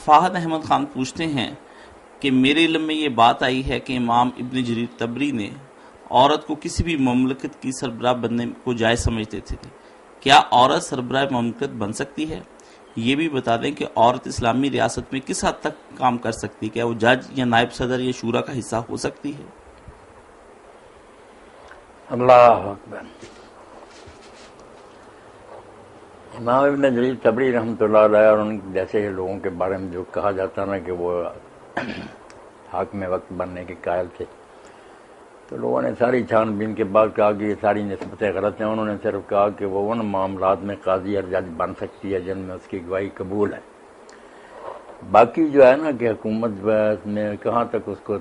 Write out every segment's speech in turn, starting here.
فہد احمد خان پوچھتے ہیں کہ میرے علم میں یہ بات آئی ہے کہ امام ابن جریر طبری نے عورت کو کسی بھی مملکت کی سربراہ بننے کو جائز سمجھتے تھے. کیا عورت سربراہ مملکت بن سکتی ہے؟ یہ بھی بتا دیں کہ عورت اسلامی ریاست میں کس حد تک کام کر سکتی ہے. کیا وہ جج یا نائب صدر یا شورا کا حصہ ہو سکتی ہے؟ اللہ اکبر. امام ابن جریر طبری رحمۃ اللہ علیہ اور ان جیسے لوگوں کے بارے میں جو کہا جاتا نا کہ وہ حاکم وقت بننے کے قائل تھے، تو لوگوں نے ساری چھان بین کے بعد کہا کہ یہ ساری نسبتیں غلط ہیں. انہوں نے صرف کہا کہ وہ ان معاملات میں قاضی اور جج بن سکتی ہے جن میں اس کی گواہی قبول ہے. باقی جو ہے نا کہ حکومت میں کہاں تک اس کو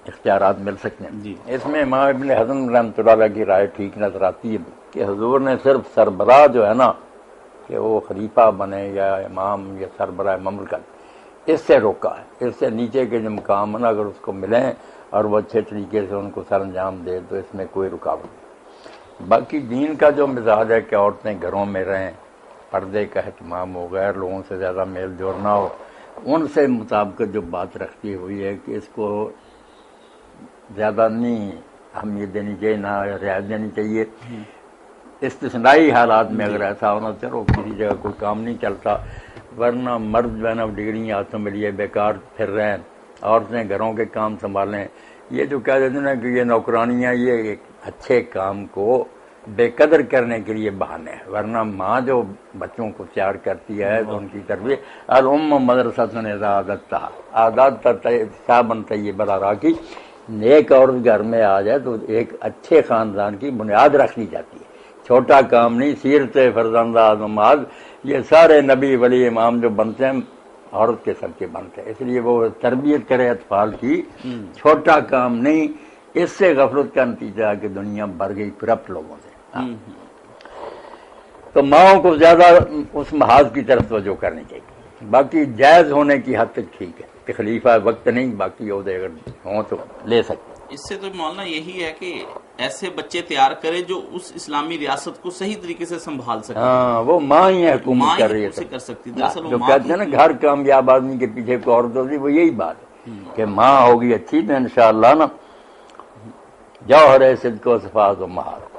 اختیارات مل سکتے ہیں، اس میں امام ابن حزم رحمۃ اللہ علیہ کی رائے ٹھیک نظر آتی ہے کہ حضور نے صرف سربراہ جو ہے نا کہ وہ خلیفہ بنے یا امام یا سربراہ مملکت، اس سے روکا ہے. اس سے نیچے کے جو مقام نا اگر اس کو ملیں اور وہ اچھے طریقے سے ان کو سر انجام دے تو اس میں کوئی رکاوٹ نہیں. باقی دین کا جو مزاج ہے کہ عورتیں گھروں میں رہیں، پردے کا اہتمام ہو، غیر لوگوں سے زیادہ میل جوڑنا ہو، ان سے مطابقت جو بات رکھتی ہوئی ہے کہ اس کو زیادہ نہیں اہمیت دینی چاہیے، نہ رعایت دینی چاہیے. استثنائی حالات میں اگر ایسا ہونا چلو کسی جگہ کوئی کام نہیں چلتا، ورنہ مرد جو ہے نا ڈگریاں ہاتھوں میں لیے بیکار پھر رہے ہیں، عورتیں گھروں کے کام سنبھالیں. یہ جو کہہ دیتے ہیں کہ یہ نوکرانیاں یہ ایک اچھے کام کو بے قدر کرنے کے لیے بہانے ہیں، ورنہ ماں جو بچوں کو تیار کرتی ہے تو ان کی تربیت الام مدرسۃ عادت عادات صابن طیب العراقی، نیک عورت گھر میں آ جائے تو ایک اچھے خاندان کی بنیاد رکھی جاتی ہے. چھوٹا کام نہیں. سیرت فرزندہ آدماد یہ سارے نبی ولی امام جو بنتے ہیں عورت کے سر کے بنتے ہیں، اس لیے وہ تربیت کرے اطفال کی چھوٹا کام نہیں. اس سے غفلت کا نتیجہ ہے کہ دنیا بھر گئی کرپٹ لوگوں سے. تو ماؤں کو زیادہ اس محاذ کی طرف توجہ کرنی چاہیے. باقی جائز ہونے کی حد تک ٹھیک ہے کہ خلیفہ وقت نہیں، باقی عہدے اگر ہوں تو لے سکتے. اس سے تو مولانا یہی ہے کہ ایسے بچے تیار کرے جو اس اسلامی ریاست کو صحیح طریقے سے سنبھال سکے. ہاں وہ ماں ہی حکومت کر رہی ہے. کر سکتی دراصل جو کہتے ہیں نا ہر کامیاب آدمی کے پیچھے کوئی عورت ہوتی، وہ یہی بات ہے کہ ماں ہوگی اچھی تو انشاءاللہ نا جوہر صدق و صفات و مہارت.